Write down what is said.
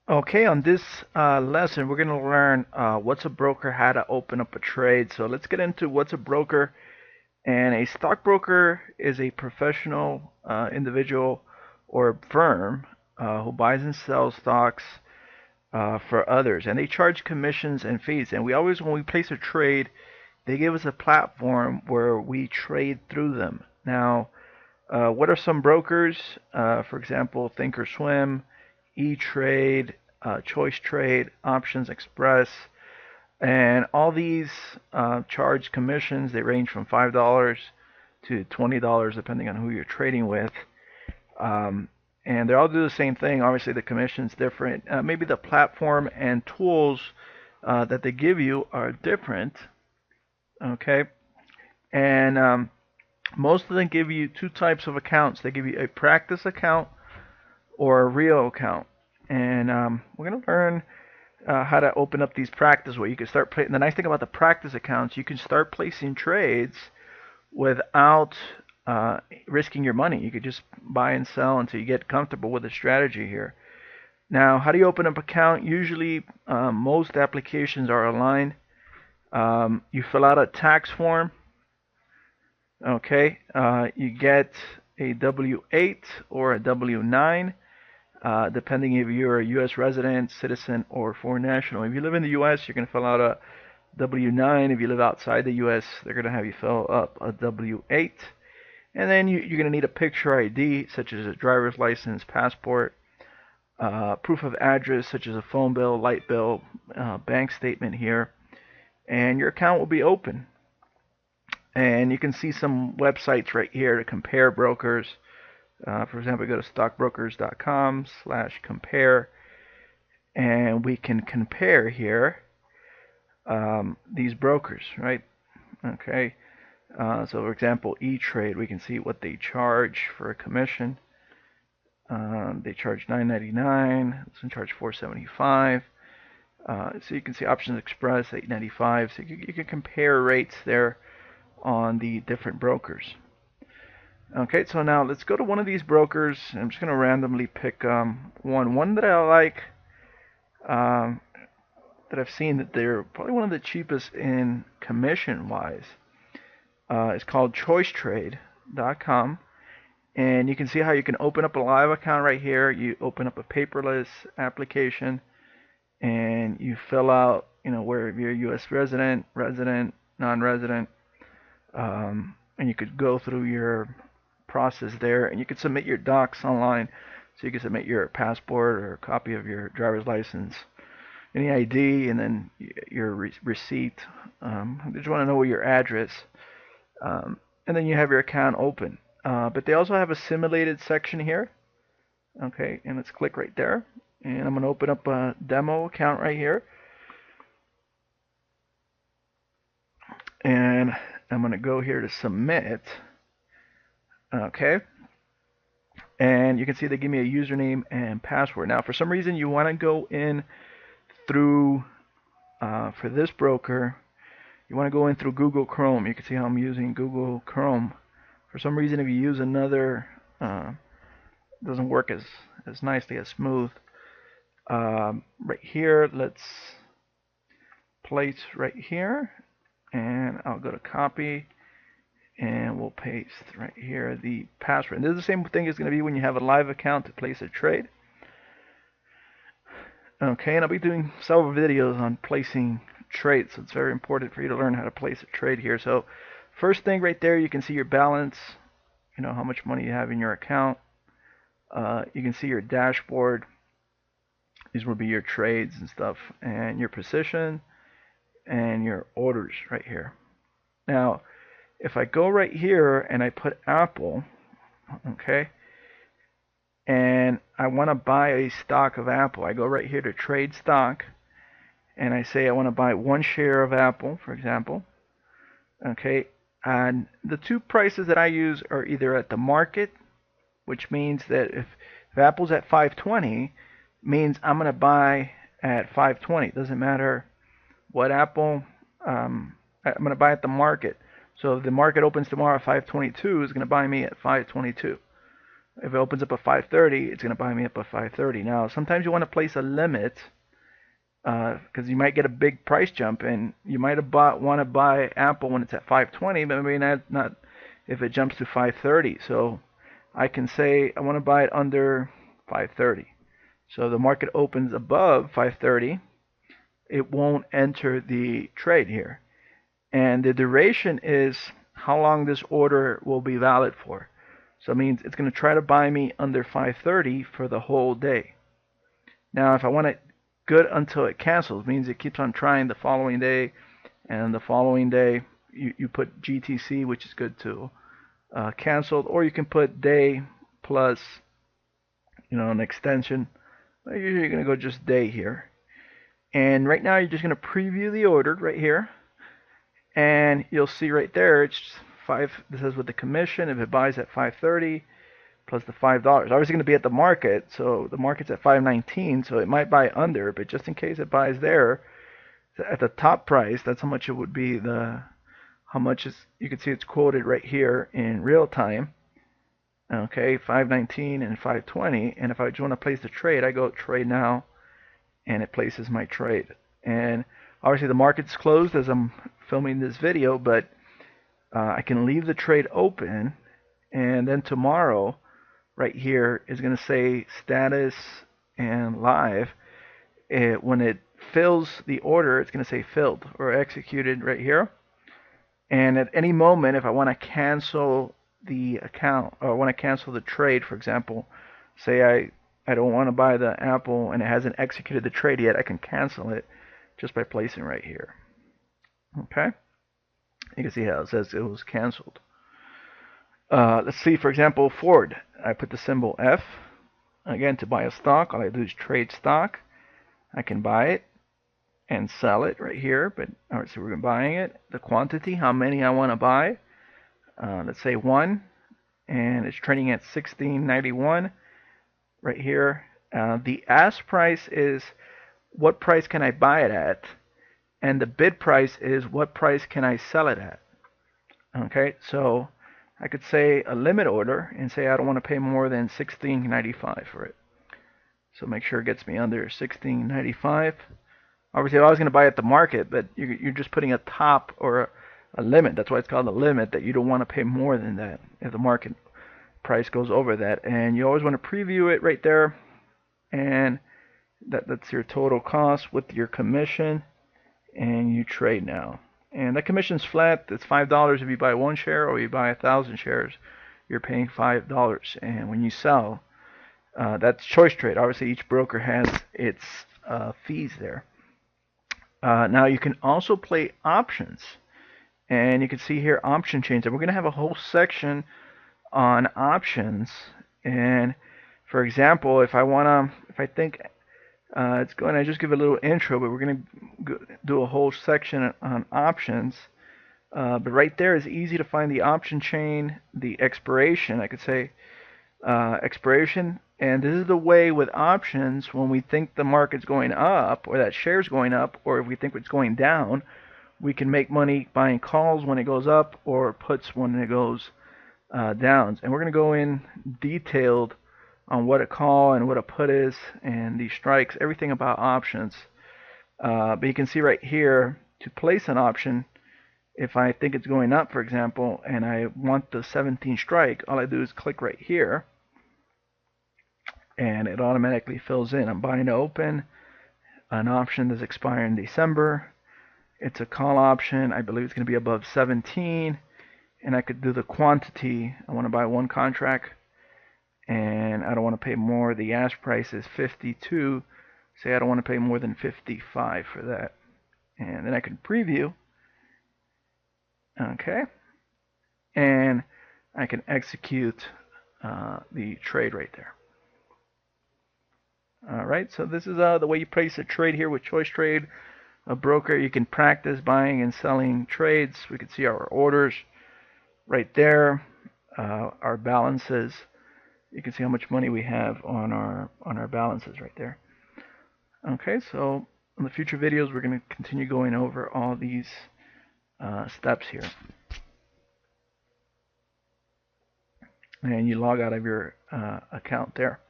Okay, on this lesson, we're going to learn what's a broker, how to open up a trade. So let's get into what's a broker. And a stockbroker is a professional individual or firm who buys and sells stocks for others. And they charge commissions and fees. And we always, when we place a trade, they give us a platform where we trade through them. Now, what are some brokers? For example, Thinkorswim, E-Trade, Choice Trade, Options Express, and all these charge commissions. They range from $5 to $20 depending on who you're trading with. Um, and they all do the same thing. Obviously, the commission's different. Maybe the platform and tools that they give you are different. Okay, and most of them give you two types of accounts. They give you a practice account or a real account. And we're going to learn how to open up these practice where you can start playing. The nice thing about the practice accounts, you can start placing trades without risking your money. You could just buy and sell until you get comfortable with the strategy here. Now, how do you open up an account? Usually, most applications are online. You fill out a tax form. Okay, you get a W-8 or a W-9. Depending if you're a U.S. resident, citizen, or foreign national. If you live in the U.S., you're going to fill out a W-9. If you live outside the U.S., they're going to have you fill up a W-8. And then you're going to need a picture ID, such as a driver's license, passport, proof of address, such as a phone bill, light bill, bank statement here. And your account will be open. And you can see some websites right here to compare brokers. For example, go to stockbrokers.com/compare, and we can compare here these brokers, right? Okay. So, for example, E-Trade, we can see what they charge for a commission. They charge $9.99. This one charge $4.75. So you can see Options Express $8.95. So you can compare rates there on the different brokers. Okay, so now let's go to one of these brokers. I'm just going to randomly pick one that I like, um, that I've seen that they're probably one of the cheapest in commission wise. It's called choicetrade.com. And you can see how you can open up a live account right here. You open up a paperless application and you fill out, where you're a U.S. resident, non-resident, and you could go through your process there, and you could submit your docs online. So you can submit your passport or a copy of your driver's license, any ID, and then your receipt. They just want to know your address, and then you have your account open. But they also have a simulated section here. Okay, and let's click right there, and I'm going to open up a demo account right here, and I'm going to go here to submit. Okay, and you can see they give me a username and password. Now, for some reason, you want to go in through, for this broker, you want to go in through Google Chrome. You can see how I'm using Google Chrome. For some reason, if you use another, it doesn't work as nicely, as smooth. Right here, let's place right here, and I'll go to copy, and we'll paste right here the password. And this is the same thing as going to be when you have a live account to place a trade. Okay, and I'll be doing several videos on placing trades, so it's very important for you to learn how to place a trade here. So first thing right there, you can see your balance, how much money you have in your account. You can see your dashboard. These will be your trades and stuff, and your position and your orders right here. Now, if I go right here and I put Apple, okay, and I want to buy a stock of Apple, I go right here to trade stock, and I say I want to buy one share of Apple, for example. Okay, and the two prices that I use are either at the market, which means that if Apple's at 520, means I'm going to buy at 520. It doesn't matter what Apple, I'm going to buy at the market. So if the market opens tomorrow at 522, it's going to buy me at 522. If it opens up at 5:30, it's going to buy me up at 5:30. Now, sometimes you want to place a limit because you might get a big price jump, and you might have want to buy Apple when it's at 5:20, but maybe not if it jumps to 5:30. So I can say I want to buy it under 5:30. So the market opens above 5:30, it won't enter the trade here. And the duration is how long this order will be valid for. So it means it's going to try to buy me under 5:30 for the whole day. Now, if I want it good until it cancels, it means it keeps on trying the following day, and the following day you put GTC, which is good to canceled, or you can put day plus, an extension. Usually you're going to go just day here. And right now you're just going to preview the order right here. And you'll see right there, it's this says with the commission, if it buys at 5:30 plus the $5. Obviously going to be at the market, so the market's at 5:19, so it might buy under, but just in case it buys there, at the top price, that's how much it would be. How much is, you can see it's quoted right here in real time. Okay, 5:19 and 5:20, and if I just want to place the trade, I go trade now, and it places my trade. And obviously the market's closed as I'm filming this video, but I can leave the trade open, and then tomorrow right here is going to say status and live. When it fills the order, it's going to say filled or executed right here. And at any moment, if I want to cancel the account or want to cancel the trade, for example, say I don't want to buy the Apple and it hasn't executed the trade yet, I can cancel it just by placing right here. Okay? You can see how it says it was canceled. Let's see, for example, Ford. I put the symbol F. Again, to buy a stock, all I do is trade stock. I can buy it and sell it right here. But all right, so we're buying it. The quantity, how many I want to buy. Let's say 1, and it's trading at 16.91 right here. The ask price is what price can I buy it at, and the bid price is what price can I sell it at. Okay, so I could say a limit order and say I don't want to pay more than $16.95 for it. So make sure it gets me under $16.95. Obviously, I was going to buy at the market, but you're just putting a top or a limit. That's why it's called a limit, that you don't want to pay more than that if the market price goes over that. And you always want to preview it right there. And that's your total cost with your commission. And you trade now. And that commission's flat. It's $5 if you buy 1 share, or you buy 1,000 shares. You're paying $5. And when you sell, that's choice trade. Obviously, each broker has its fees there. Now you can also play options, and you can see here option chains. And we're going to have a whole section on options. And for example, if I think it's going to just give a little intro, but we're going to do a whole section on options. But right there is easy to find the option chain, the expiration. I could say expiration. And this is the way with options, when we think the market's going up, or that share's going up, or if we think it's going down, we can make money buying calls when it goes up, or puts when it goes down. And we're going to go in detailed on what a call and what a put is, and the strikes, everything about options. But you can see right here, to place an option, if I think it's going up, for example, and I want the 17 strike, all I do is click right here, and it automatically fills in. I'm buying to open an option that's expiring in December. It's a call option. I believe it's going to be above 17, and I could do the quantity. I want to buy 1 contract, and I don't want to pay more. The ask price is 52. Say I don't want to pay more than 55 for that, and then I can preview. Okay, and I can execute the trade right there. Alright, so this is the way you place a trade here with Choice Trade, a broker. You can practice buying and selling trades. We can see our orders right there, our balances. You can see how much money we have on our balances right there. Okay, so in the future videos, we're going to continue going over all these steps here. and you log out of your account there.